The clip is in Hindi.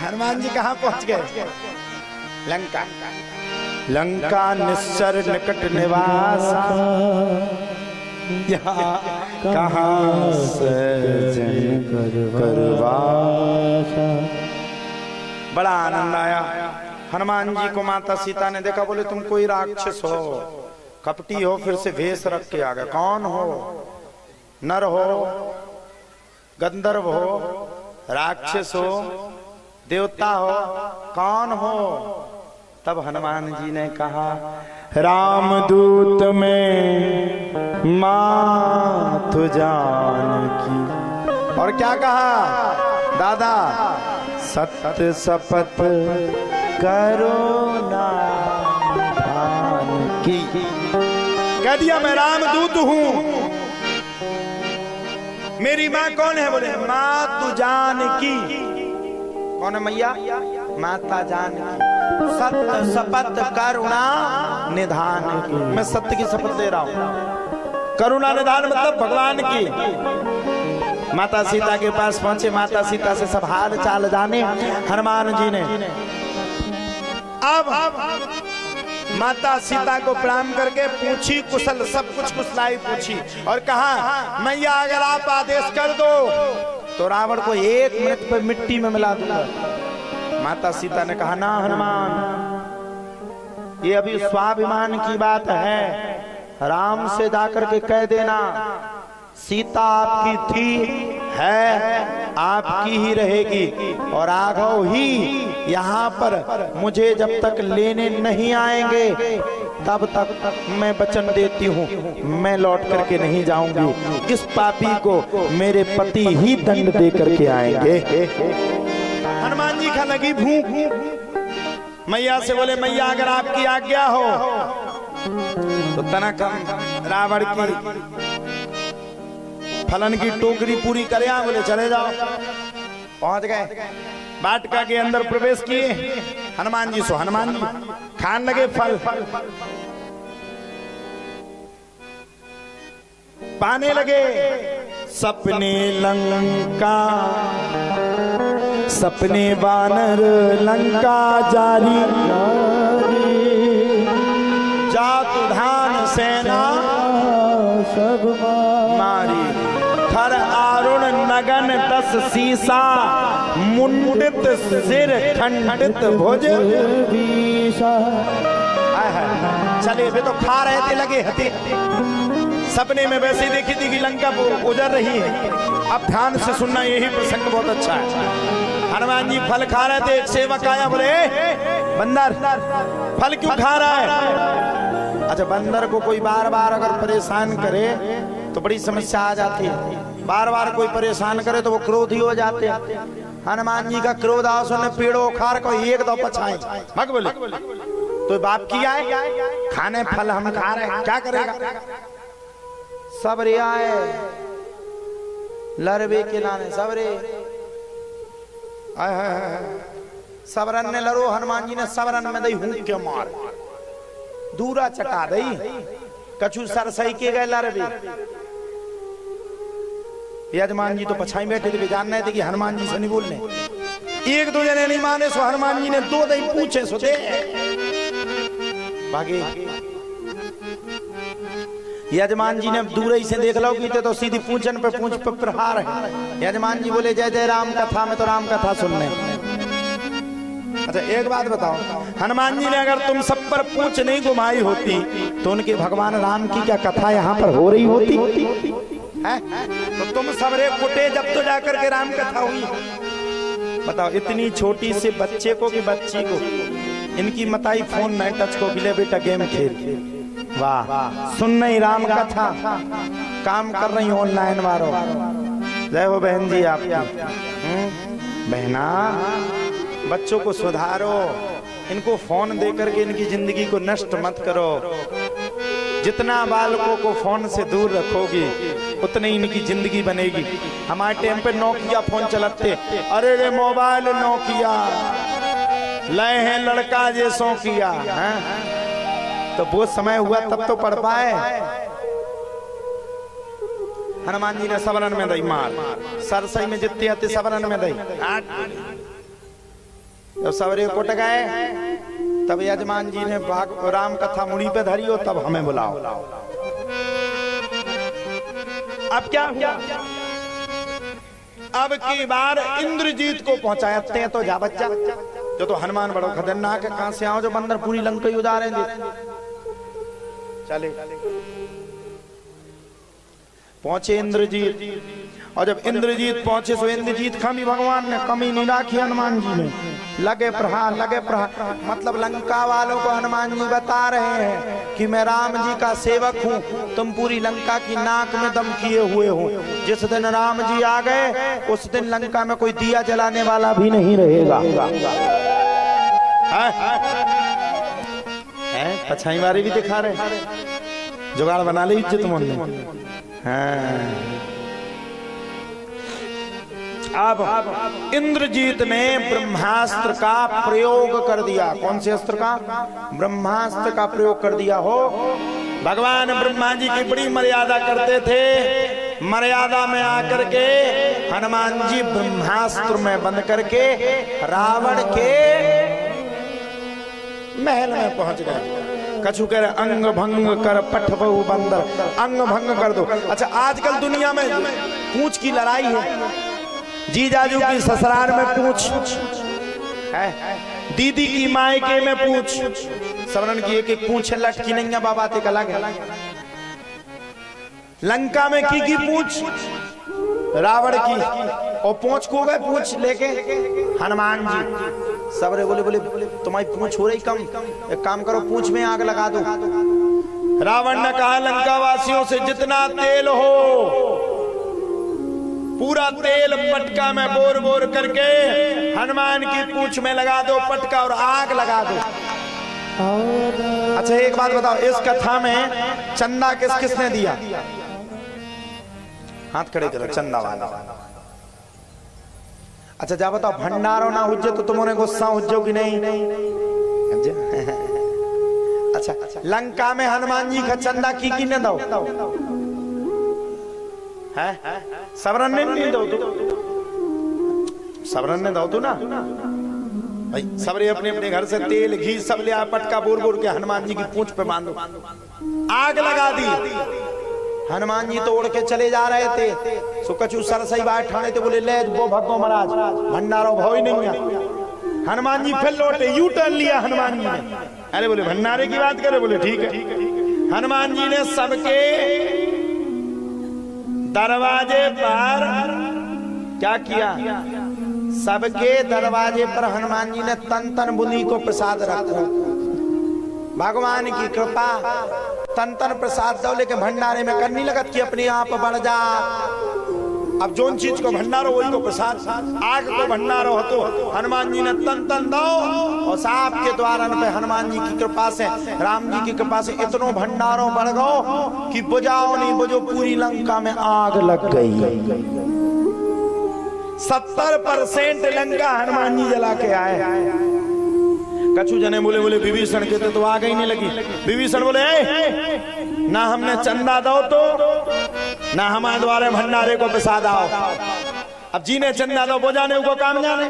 हनुमान जी कहाँ पहुंच गए? लंका। लंका निश्चर निकट निवास, यहाँ कहाँ सजन करवासा। बड़ा आनंद आया। हनुमान जी को माता सीता ने देखा, बोले तुम कोई राक्षस हो, कपटी हो, फिर से भेष रख के आ गए। कौन हो? नर हो, गंधर्व हो, राक्षस हो, देवता हो, कौन हो? तब हनुमान जी ने कहा, रामदूत में मातु जानकी। और क्या कहा दादा? सत्य शपथ करुणा की। कह दिया मैं रामदूत हूं। मेरी माँ कौन है? बोले मातु जानकी। कौन है मैया? माता जानकी। सत्य शपथ करुणा निधान की। मैं सत्य की शपथ दे रहा हूं। करुणा निधान मतलब भगवान की। माता सीता के पास पहुंचे, माता सीता से सब हाल चाल जाने हनुमान जी ने। अब माता सीता को प्रणाम करके पूछी कुशल, सब कुछ कुशलाई पूछी और कहा, मैया अगर आप आदेश कर दो तो रावण को 1 मिनट पर मिट्टी में मिला दूंगा। माता सीता ने कहा, ना हनुमान, ये अभी स्वाभिमान की बात है। राम से जाकर के कह देना सीता आपकी थी, है, आपकी ही रहेगी, और राघव ही यहाँ पर मुझे जब तक लेने नहीं आएंगे तब तक मैं वचन देती हूँ, मैं लौट करके नहीं जाऊंगी। इस पापी को मेरे पति ही दंड दे करके आएंगे। हनुमान जी का लगी भूख। मैया से बोले, मैया अगर आपकी आज्ञा हो तो तनक रावण की फलन की टोकरी पूरी करे। बोले चले जाओ। पहुंच गए, बाटिका के अंदर प्रवेश किए हनुमान जी। सो हनुमान जी खान लगे फल, पाने लगे। सपने लंका, सपने वानर लंका जारी, जातु धान सेना सब मारी। खर आरुण नगन 10 सीसा, मुंडित सिर खंडित भुज बीसा। चले वे तो खा रहे थे, लगे हते। सपने में वैसे देखी थी कि लंका उजर रही है। अब ध्यान से सुनना, यही प्रसंग बहुत अच्छा है। हनुमान जी फल खा रहे थे, एक सेवक आया, बोले बंदर फल क्यों खा रहा है? अच्छा, बंदर को कोई बार बार अगर परेशान करे तो बड़ी समस्या आ जाती है। बार बार कोई परेशान करे तो वो क्रोधी हो जाते हैं। हनुमान जी का क्रोध आओ, सुनने पेड़ों खार को एक दो पछाए भग बोले तो बाप किया है, खाने फल हम खा रहे हैं, क्या करेगा? सब रे आए लड़बे के लाने, सब रे सबरन ने लड़ो। हनुमान जी ने सबरन में दई हूं के मार, दूरा चटा दई, कछु सर सही के गए लड़बे। यजमान जी तो पछाई बैठे थे, जान रहे थे कि हनुमान जी से नहीं बोलने। एक दो जने नहीं माने, सो हनुमान जी ने 2 दई पूछे सो दे भागे। यजमान जी ने दूर ही से देख लो कि तो सीधी पूंछन पे पूंछ पे प्रहार है। यजमान जी बोले, जय जय राम कथा में तो राम कथा सुनने। अच्छा एक बात बताओ, हनुमान जी ने अगर तुम सब पर पूंछ नहीं घुमाई होती तो उनके भगवान राम की क्या कथा यहाँ पर हो रही होती है? तो तुम सबरे कुटे जब तो जाकर के राम कथा हुई। बताओ, इतनी छोटी से बच्चे को कि बच्ची को इनकी मताई फोन नहीं टच को बिले बेटा गेम खेल, वाह सुन नहीं राम कथा, काम कर रही ऑनलाइन वालों। जय हो बहन जी आपकी। बहना, बच्चों को सुधारो, इनको फोन दे करके इनकी जिंदगी को नष्ट मत करो। जितना बालकों को फोन से दूर रखोगी उतनी इनकी जिंदगी बनेगी। हमारे टाइम पे नोकिया फोन चलाते, अरे रे मोबाइल नोकिया लय है लड़का जैसों किया है? तो वो समय हुआ तब तो पढ़ पाए। हनुमान जी ने सबरन में दई मार, सरसई में जितती आती सबरन में दई। जब सवरे कुट गए तब यजमान जी ने राम कथा मुड़ी पे धरी हो, तब हमें बुलाओ। अब क्या हुआ? अब की बार इंद्रजीत को पहुंचाया ते तो जा बच्चा, जो तो हनुमान बड़ो खतरनाक है, कहां से आओ जो बंदर पूरी लंका ही उजाड़ेंगे। चले पहुंचे इंद्रजीत, और जब इंद्रजीत पहुंचे तो इंद्रजीत का भी भगवान ने कमी नहीं राखी हनुमान जी ने। लगे प्रहार लगे प्रहार, मतलब लंका वालों को हनुमान जी बता रहे हैं कि मैं राम जी का सेवक हूँ, तुम पूरी लंका की नाक में दम किए हुए हो। जिस दिन राम जी आ गए उस दिन लंका में कोई दिया जलाने वाला भी नहीं रहेगा। पछाई वारी भी दिखा रहे, जुगाड़ बना ली इज्जत मुन्ने। अब इंद्रजीत ने ब्रह्मास्त्र का प्रयोग कर दिया। कौन से अस्त्र का? ब्रह्मास्त्र का प्रयोग कर दिया हो। भगवान ब्रह्मा जी की बड़ी मर्यादा करते थे, मर्यादा में आकर के हनुमान जी ब्रह्मास्त्र में बंद करके रावण के महल में पहुंच गए। कछु कर अंग भंग कर पठ बहु बंदर, अंग भंग कर दो। अच्छा, आजकल दुनिया में पूंछ की लड़ाई है, जीजाजू की ससुराल में पूंछ है, दीदी की मायके में पूंछ, सबरन की एक एक पूंछ लटकी नहीं है, बाबा ते अलग है। लंका में की पूंछ रावण की, और पूंछ को गए पूंछ लेके हनुमान जी। सबरे बोले बोले तुम्हारी पूंछ हो रही कम, एक काम करो पूंछ में आग लगा दो। रावण ने कहा लंका वासियों से जितना तेल हो पूरा तेल पटका में बोर बोर करके हनुमान की पूंछ में लगा दो पटका, और आग लगा दो। अच्छा एक बात बताओ, इस कथा में चंदा किस किसने दिया? हाथ खड़े करो, चंदा वाला। अच्छा जा बताओ, भंडारो ना हुज्जे तो तुमने गुस्सा हुज्जो कि नहीं? अच्छा, लंका में हनुमान जी का चंदा की ने दो है? सबरन ने नहीं दो तू, सबरन ने दो तू ना भाई। सबरे अपने अपने घर से तेल घी सब ले आ, पटका बोर बोर के हनुमान जी की पूंछ पे बांधो, आग लगा दी। हनुमान जी तो उड़ के चले जा रहे थे, सुकचू सरसई बात ठाणे थे, बोले ले वो भगो महाराज भंडारो भाव ही नहीं है। हनुमान जी फिर लौटे, यू टर्न लिया हनुमान जी ने। अरे बोले भंडारे की बात करे, बोले ठीक है। हनुमान जी ने सबके दरवाजे पर क्या किया? सबके दरवाजे पर हनुमान जी ने तन तन बुनी को प्रसाद रखो। भगवान की कृपा, तन तन प्रसाद दो, लेकिन भंडारे में करनी लगत कि अपने आप बढ़ जा। अब जोन चीज को भंडारो वही को प्रसाद, आग को भंडारो हो तो हनुमान जी ने तन तन दो, और सांप के द्वारा पे हनुमान जी की कृपा से, राम जी की कृपा से इतनो भंडारो बढ़ गो कि बुझाओ नहीं बुझो पूरी लंका में आग लग गई। 70% लंका हनुमान जी जला के आए। कछु जने बोले बोले विभीषण के तो आग ही नहीं लगी। विभीषण बोले ना हमने चंदा दो तो ना हमारे द्वारे भंडारे को प्रसाद आओ। अब जी ने चंदा दो, वो जाने को काम जाने।